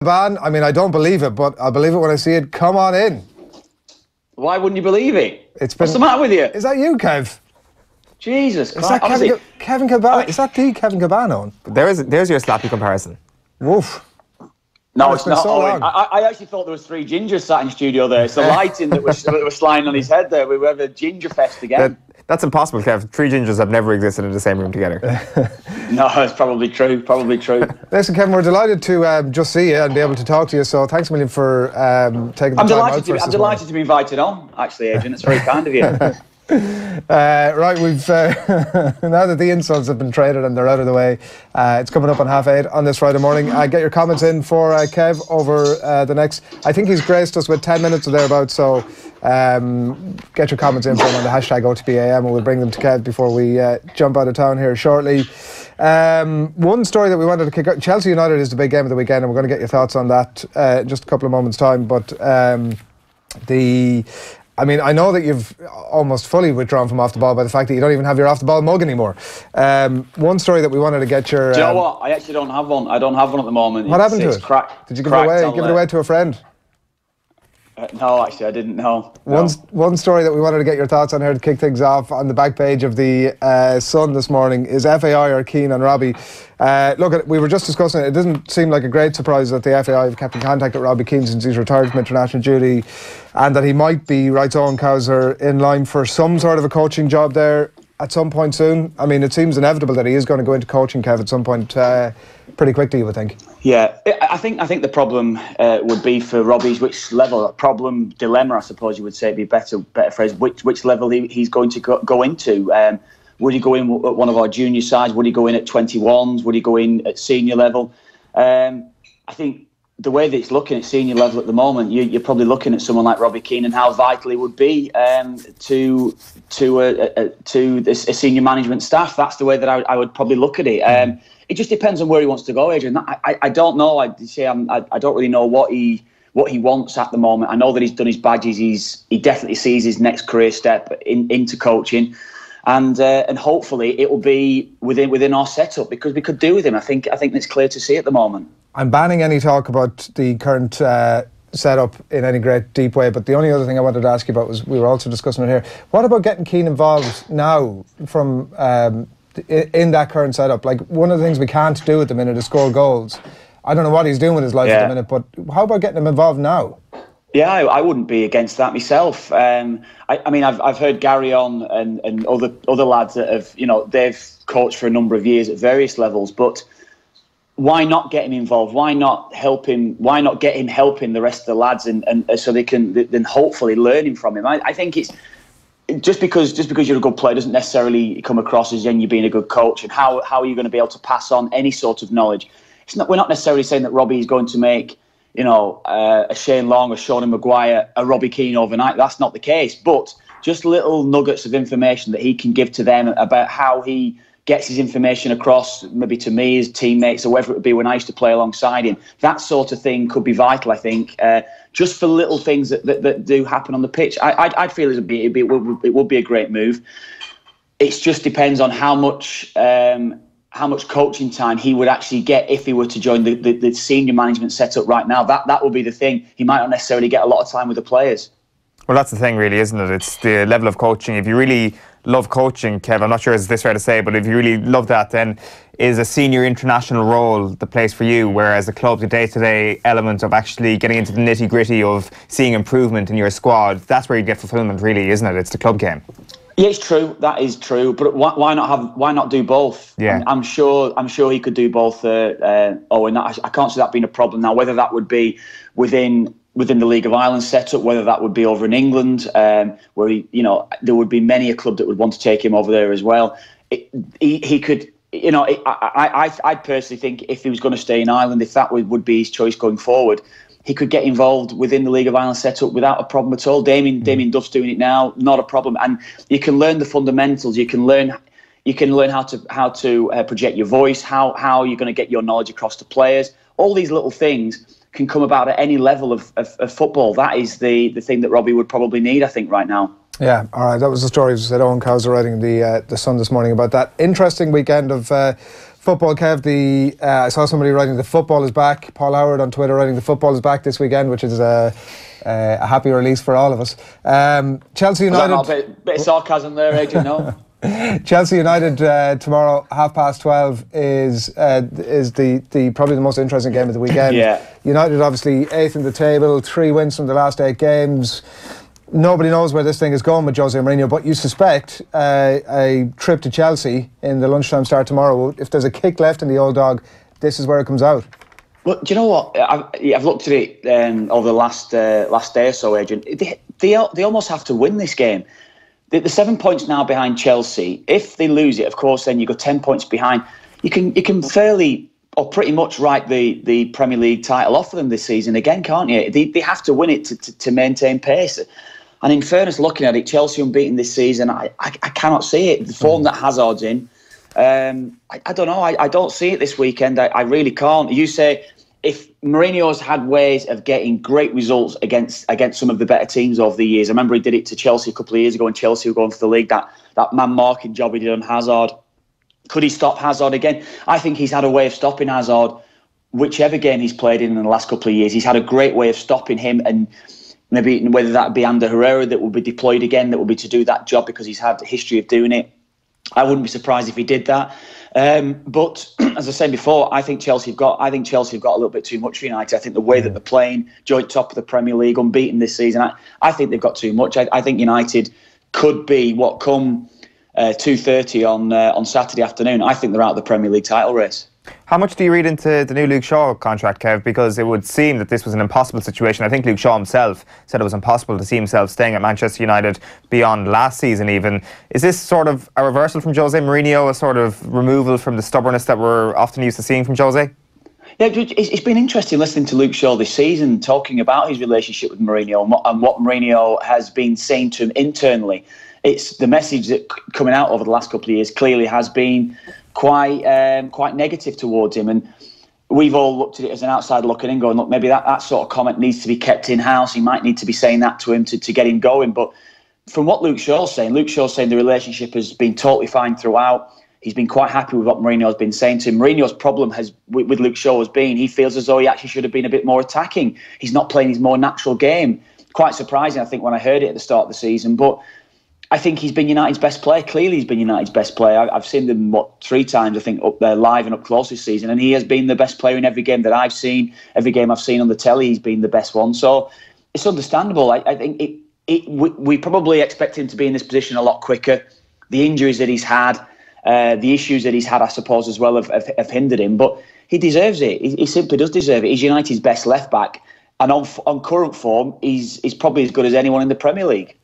Kilbane, I mean, I don't believe it, but I'll believe it when I see it. Come on in. Why wouldn't you believe it? What's the matter with you? Is that you, Kev? Jesus Christ. Is that Kevin Kilbane? Is that the Kevin Kilbane on? There's your slappy comparison. Woof. No, it's not. So I actually thought there was 3 gingers sat in the studio there. It's the lighting that was sliding on his head there. We have a ginger fest again. That's impossible, Kev. 3 gingers have never existed in the same room together. No, it's probably true. Probably true. Listen, Kevin, we're delighted to just see you and be able to talk to you. So thanks a million for taking the time out for us. I'm delighted to be invited on, actually, Adrian. It's very kind of you. Right, we've now that the insults have been traded and they're out of the way, it's coming up on 8:30 on this Friday morning. Get your comments in for Kev over the next, I think he's graced us with 10 minutes or thereabouts, so get your comments in for him on the hashtag OTB AM and we'll bring them to Kev before we jump out of town here shortly. One story that we wanted to kick out, Chelsea United is the big game of the weekend and we're going to get your thoughts on that in just a couple of moments time, but I mean, I know that you've almost fully withdrawn from Off the Ball by the fact that you don't even have your Off the Ball mug anymore. One story that we wanted to get your... Do you know what? I actually don't have one. I don't have one at the moment. What happened to it? Did you give it away? Give it away to a friend? No, actually, I didn't know. One story that we wanted to get your thoughts on here to kick things off on the back page of the Sun this morning is FAI are keen on Robbie. Look, we were just discussing it. It doesn't seem like a great surprise that the FAI have kept in contact with Robbe Keane since he's retired from international duty and that he might be, writes Owen Cowser, in line for some sort of a coaching job there at some point soon. I mean, it seems inevitable that he is going to go into coaching, Kev, at some point pretty quickly, you would think. Yeah, I think the problem would be for Robbie's which level, problem, dilemma, I suppose you would say, be a better phrase, which level he's going to go into. Would he go in at one of our junior sides? Would he go in at 21s? Would he go in at senior level? I think the way that it's looking at senior level at the moment, you're probably looking at someone like Robbie Keane and how vital he would be to a senior management staff. That's the way that I would probably look at it. It just depends on where he wants to go, Adrian. I don't know. I don't really know what he wants at the moment. I know that he's done his badges. He definitely sees his next career step into coaching. And hopefully it will be within our setup because we could do with him. I think it's clear to see at the moment. I'm banning any talk about the current setup in any great deep way. But the only other thing I wanted to ask you about was we were also discussing it here. What about getting Keane involved now from in that current setup? Like one of the things we can't do at the minute is score goals. I don't know what he's doing with his life at the minute, but how about getting him involved now? Yeah, I wouldn't be against that myself. I mean, I've heard Gary on and other lads that have, they've coached for a number of years at various levels, but why not get him involved? Why not help him? Why not get him helping the rest of the lads and so they can then hopefully learning from him? I think it's just because you're a good player doesn't necessarily come across as then you being a good coach. And how are you going to be able to pass on any sort of knowledge? We're not necessarily saying that Robbie is going to make a Shane Long, a Sean Maguire, a Robbie Keane overnight. That's not the case. But just little nuggets of information that he can give to them about how he gets his information across, maybe to me, his teammates, or whether it would be when I used to play alongside him. That sort of thing could be vital, I think, just for little things that do happen on the pitch. I'd feel it would be a great move. It just depends on how much coaching time he would actually get if he were to join the senior management setup right now. That would be the thing. He might not necessarily get a lot of time with the players. Well, that's the thing, really, isn't it? It's the level of coaching. If you really love coaching, Kev, I'm not sure is this fair to say, but if you really love that, then is a senior international role the place for you, whereas the club's a day-to-day element of actually getting into the nitty-gritty of seeing improvement in your squad, that's where you get fulfilment, really, isn't it? It's the club game. Yeah, it's true. That is true. But why not do both? Yeah, I'm sure he could do both. And I can't see that being a problem now. Whether that would be within the League of Ireland setup, whether that would be over in England, where there would be many a club that would want to take him over there as well. He could. I personally think if he was going to stay in Ireland, if that would be his choice going forward, he could get involved within the League of Ireland setup without a problem at all. Damien Duff's doing it now, not a problem. And you can learn the fundamentals. You can learn how to project your voice, how you're going to get your knowledge across to players. All these little things can come about at any level of football. That is the thing that Robbie would probably need, I think, right now. Yeah, all right. That was the story that Owen Cowser writing in the Sun this morning about that interesting weekend of football, Kev, I saw somebody writing the football is back. Paul Howard on Twitter writing the football is back this weekend, which is a happy release for all of us. Chelsea United. Was that not a bit of sarcasm there, Adrian? No. Chelsea United tomorrow, 12:30 is the probably the most interesting game of the weekend. Yeah. United obviously 8th in the table, 3 wins from the last 8 games. Nobody knows where this thing is going with Jose Mourinho, but you suspect a trip to Chelsea in the lunchtime start tomorrow. If there's a kick left in the old dog, this is where it comes out. Well, do you know what? I've looked at it over the last day or so, Adrian. They almost have to win this game. The 7 points now behind Chelsea. If they lose it, of course, then you go 10 points behind. You can fairly or pretty much write the Premier League title off for them this season again, can't you? They have to win it to maintain pace. And in fairness, looking at it, Chelsea unbeaten this season, I cannot see it. The form that Hazard's in, I don't know. I don't see it this weekend. I really can't. You say if Mourinho's had ways of getting great results against some of the better teams over the years. I remember he did it to Chelsea a couple of years ago, and Chelsea were going for the league. That man-marking job he did on Hazard. Could he stop Hazard again? I think he's had a way of stopping Hazard, whichever game he's played in the last couple of years. He's had a great way of stopping him, and maybe whether that be Ander Herrera that will be deployed again, that will be to do that job because he's had a history of doing it. I wouldn't be surprised if he did that. But as I said before, I think Chelsea have got a little bit too much for United. I think the way that they're playing, joint top of the Premier League, unbeaten this season, I think they've got too much. I think United could be come 2:30 on Saturday afternoon. I think they're out of the Premier League title race. How much do you read into the new Luke Shaw contract, Kev? Because it would seem that this was an impossible situation. I think Luke Shaw himself said it was impossible to see himself staying at Manchester United beyond last season even. Is this sort of a reversal from Jose Mourinho, a sort of removal from the stubbornness that we're often used to seeing from Jose? Yeah, it's been interesting listening to Luke Shaw this season, talking about his relationship with Mourinho and what Mourinho has been saying to him internally. It's the message that coming out over the last couple of years clearly has been quite negative towards him, and we've all looked at it as an outsider looking in, going, look, maybe that sort of comment needs to be kept in house. He might need to be saying that to him to get him going. But from what Luke Shaw's saying the relationship has been totally fine throughout. He's been quite happy with what Mourinho has been saying to him. Mourinho's problem with Luke Shaw has been he feels as though he actually should have been a bit more attacking. He's not playing his more natural game. Quite surprising, I think, when I heard it at the start of the season. But I think he's been United's best player. Clearly, he's been United's best player. I've seen them, 3 times, I think, up there live and up close this season. And he has been the best player in every game that I've seen. Every game I've seen on the telly, he's been the best one. So it's understandable. I think we probably expect him to be in this position a lot quicker. The injuries that he's had, the issues that he's had, I suppose, as well, have hindered him. But he deserves it. He simply does deserve it. He's United's best left-back. And on current form, he's probably as good as anyone in the Premier League.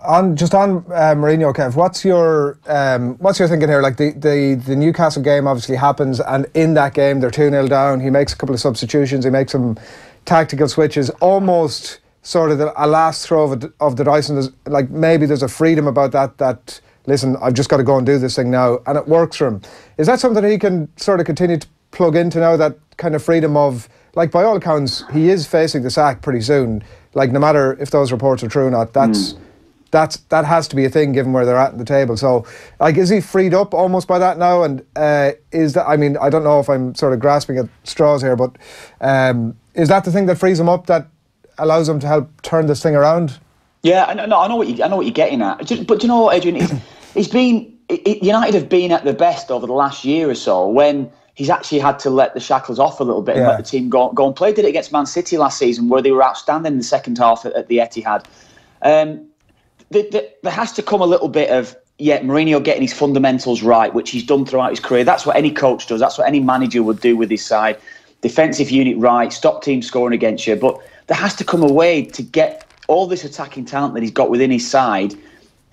On Mourinho, Kev, what's your thinking here? Like the Newcastle game obviously happens, and in that game they're 2-0 down. He makes a couple of substitutions. He makes some tactical switches, almost sort of a last throw of the dice. And maybe there's a freedom about that. Listen, I've just got to go and do this thing now, and it works for him. Is that something he can sort of continue to plug into now? That kind of freedom of, like, by all accounts, he is facing the sack pretty soon. Like, no matter if those reports are true or not, that has to be a thing given where they're at in the table. So, like, is he freed up almost by that now? And is that, I mean, I don't know if I'm sort of grasping at straws here, but is that the thing that frees him up, that allows him to help turn this thing around? Yeah, I know what you're getting at. But you know what, Adrian? United have been at their best over the last year or so when he's actually had to let the shackles off a little bit and let the team go and play. Did it against Man City last season, where they were outstanding in the second half at the Etihad. There has to come a little bit of, Mourinho getting his fundamentals right, which he's done throughout his career. That's what any coach does. That's what any manager would do with his side. Defensive unit right, stop teams scoring against you. But there has to come a way to get all this attacking talent that he's got within his side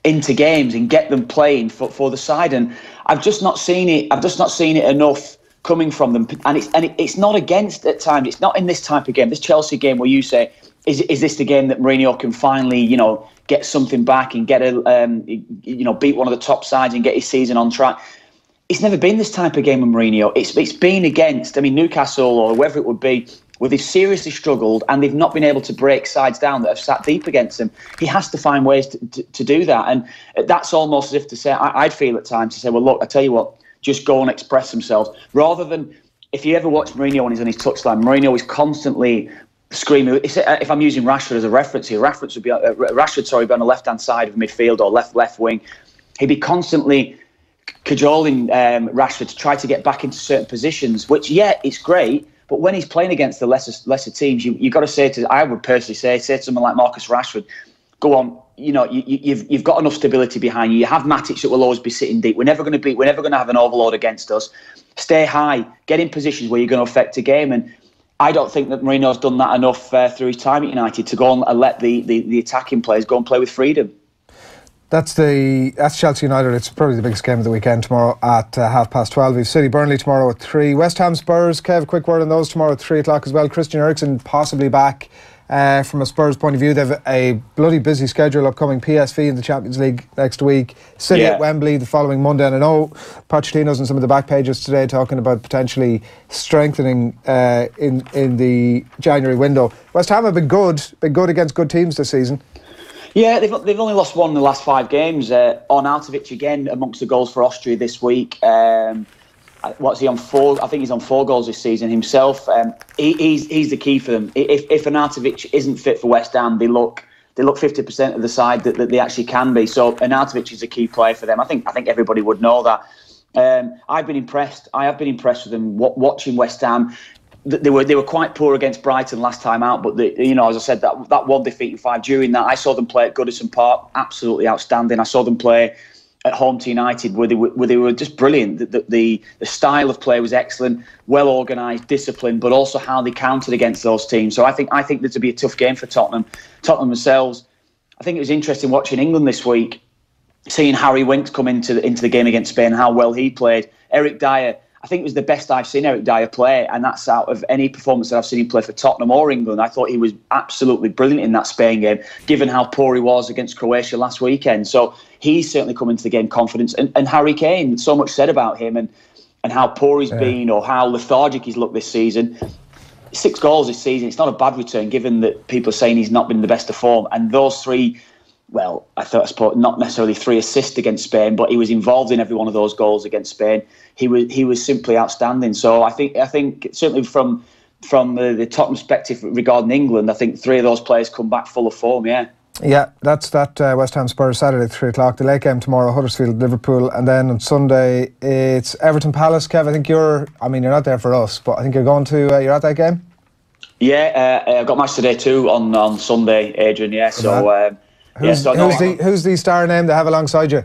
into games and get them playing for the side. And I've just not seen it. I've just not seen it enough coming from them. And it's not against at times. It's not in this type of game, this Chelsea game, where you say, is this the game that Mourinho can finally, get something back and get beat one of the top sides and get his season on track? It's never been this type of game with Mourinho. It's been against, Newcastle or whoever it would be, where they've seriously struggled and they've not been able to break sides down that have sat deep against him. He has to find ways to do that. And that's almost as if to say, I'd feel at times to say, well, look, I tell you what, just go and express themselves. Rather than, if you ever watch Mourinho when he's on his touchline, Mourinho is constantly screaming. If I'm using Rashford as a reference here, Rashford would be on the left-hand side of midfield or left wing. He'd be constantly cajoling Rashford to try to get back into certain positions, which, yeah, it's great, but when he's playing against the lesser teams, you've got to say I would personally say to someone like Marcus Rashford, go on, you've got enough stability behind you. You have Matic that will always be sitting deep. We're never going to have an overload against us. Stay high, get in positions where you're going to affect a game. And I don't think that Mourinho's done that enough through his time at United to go and let the attacking players go and play with freedom. That's Chelsea United. It's probably the biggest game of the weekend tomorrow at 12:30. We've City Burnley tomorrow at 3. West Ham Spurs. Kev, quick word on those tomorrow at 3 o'clock as well. Christian Eriksen possibly back. From a Spurs point of view, they've a bloody busy schedule upcoming. PSV in the Champions League next week, City at Wembley the following Monday, and I know Pochettino's in some of the back pages today talking about potentially strengthening in the January window. West Ham have been good against good teams this season. Yeah, they've only lost one in the last 5 games. Arnautovic again amongst the goals for Austria this week. What's he on 4? I think he's on 4 goals this season himself. He's the key for them. If Arnautovic isn't fit for West Ham, they look 50% of the side that they actually can be. So Arnautovic is a key player for them. I think everybody would know that. I've been impressed. I have been impressed with them watching West Ham. They were quite poor against Brighton last time out, but as I said, that one defeat in 5. During that, I saw them play at Goodison Park, absolutely outstanding. I saw them play at home to United, where they were just brilliant. The style of play was excellent, well organised, disciplined, but also how they countered against those teams. So I think this would be a tough game for Tottenham. Tottenham themselves. I think it was interesting watching England this week, seeing Harry Winks come into the game against Spain, how well he played. Eric Dyer, I think it was the best I've seen Eric Dyer play, and that's out of any performance that I've seen him play for Tottenham or England. I thought he was absolutely brilliant in that Spain game, given how poor he was against Croatia last weekend. So he's certainly come into the game confidence. And Harry Kane, so much said about him and how poor he's been or how lethargic he's looked this season. 6 goals this season, it's not a bad return, given that people are saying he's not been in the best of form. And those 3... Well, I suppose not necessarily 3 assists against Spain, but he was involved in every one of those goals against Spain. He was simply outstanding. So I think certainly from the top perspective regarding England, I think 3 of those players come baback full of form. Yeah, that's that West Ham Spurs Saturday at 3 o'clock. The late game tomorrow, Huddersfield Liverpool, and then on Sunday it's Everton Palace. Kev, I think you're not there for us, but I think you're at that game. Yeah, I've got match today too on Sunday, Adrian. Yeah, so. Who's the star name they have alongside you?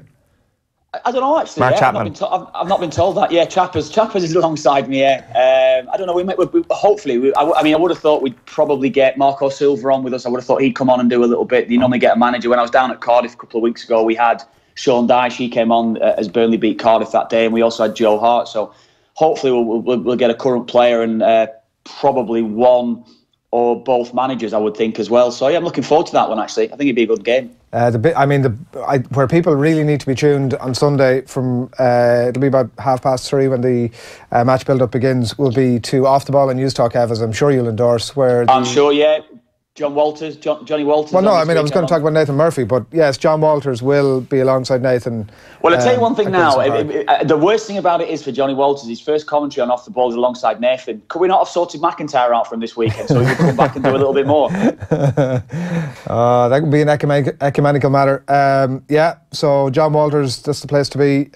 I don't know actually. Mark Chapman. I've not been told that. Yeah, Chappers is alongside me. Yeah, I don't know. Hopefully, I would have thought we'd probably get Marco Silva on with us. I would have thought he'd come on and do a little bit. You normally get a manager. When I was down at Cardiff a couple of weeks ago, we had Sean Dyche. He came on as Burnley beat Cardiff that day, and we also had Joe Hart. So hopefully we'll get a current player and probably one or both managers, I would think, as well. So yeah, I'm looking forward to that one. Actually, I think it'd be a good game. Where people really need to be tuned on Sunday it'll be about 3:30 when the match build-up begins. Will be to Off the Ball and News Talk, Ev, as I'm sure you'll endorse. I'm sure, yeah. Johnny Walters. Well, no, I was going to talk about Nathan Murphy, but yes, John Walters will be alongside Nathan. Well, I'll tell you one thing now. The worst thing about it is for Johnny Walters, his first commentary on Off the Ball is alongside Nathan. Could we not have sorted McIntyre out from this weekend so he could come back and do a little bit more? That could be an ecumenical matter. So John Walters, that's the place to be.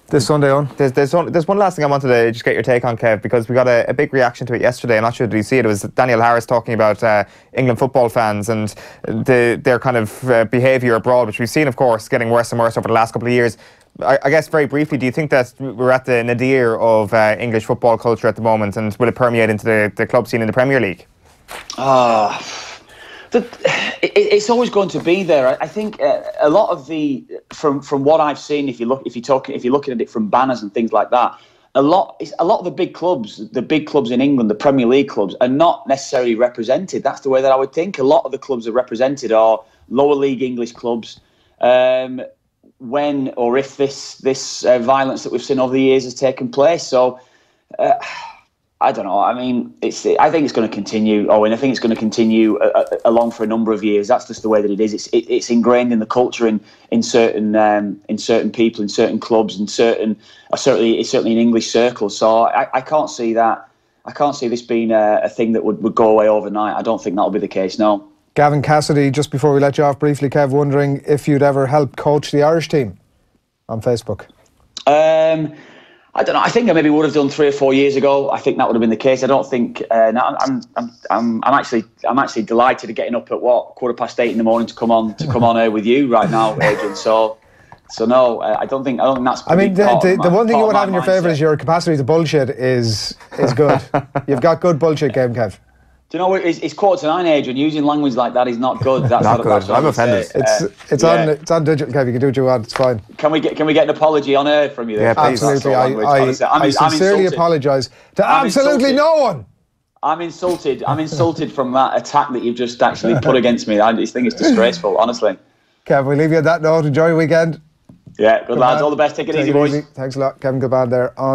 This Sunday on. There's one last thing I wanted to just get your take on, Kev, because we got a big reaction to it yesterday. I'm not sure did you see it. It was Daniel Harris talking about England football fans and their kind of behaviour abroad, which we've seen, of course, getting worse and worse over the last couple of years. I guess very briefly, do you think that we're at the nadir of English football culture at the moment, and will it permeate into the club scene in the Premier League? It's always going to be there. I think a lot of from what I've seen, if you're looking at it from banners and things like that, a lot of the big clubs in England, the Premier League clubs, are not necessarily represented. That's the way that I would think. A lot of the clubs that are represented are lower league English clubs. When or if this violence that we've seen over the years has taken place, so. I don't know. I mean, I think it's going to continue. Oh, and I think it's going to continue along for a number of years. That's just the way that it is. It's ingrained in the culture in certain people, in certain clubs, and certainly in English circles. So I can't see that. I can't see this being a thing that would go away overnight. I don't think that'll be the case. No. Gavin Cassidy, just before we let you off briefly, Kev, wondering if you'd ever help coach the Irish team on Facebook. I don't know. I think I maybe would have done 3 or 4 years ago. I think that would have been the case. I don't think. No, I'm actually delighted at getting up at 8:15 in the morning to come on air with you right now, Adrian. So no, I don't think that's. I mean, the one thing you would have in your favour is your capacity to bullshit is good. You've got good bullshit game, Kev. Do you know what? It's 8:45, Adrian. Using language like that is not good. That's not good. I'm offended. It's on digital, Kev. You can do what you want. It's fine. Can we get an apology on air from you? Yeah, please. Absolutely. I sincerely apologise to absolutely no one. I'm insulted from that attack that you've just actually put against me. This thing is disgraceful, honestly. Kev, we leave you on that note. Enjoy your weekend. Yeah, good lads. All the best. Take it easy, boys. Thanks a lot. Kevin Kilbane there on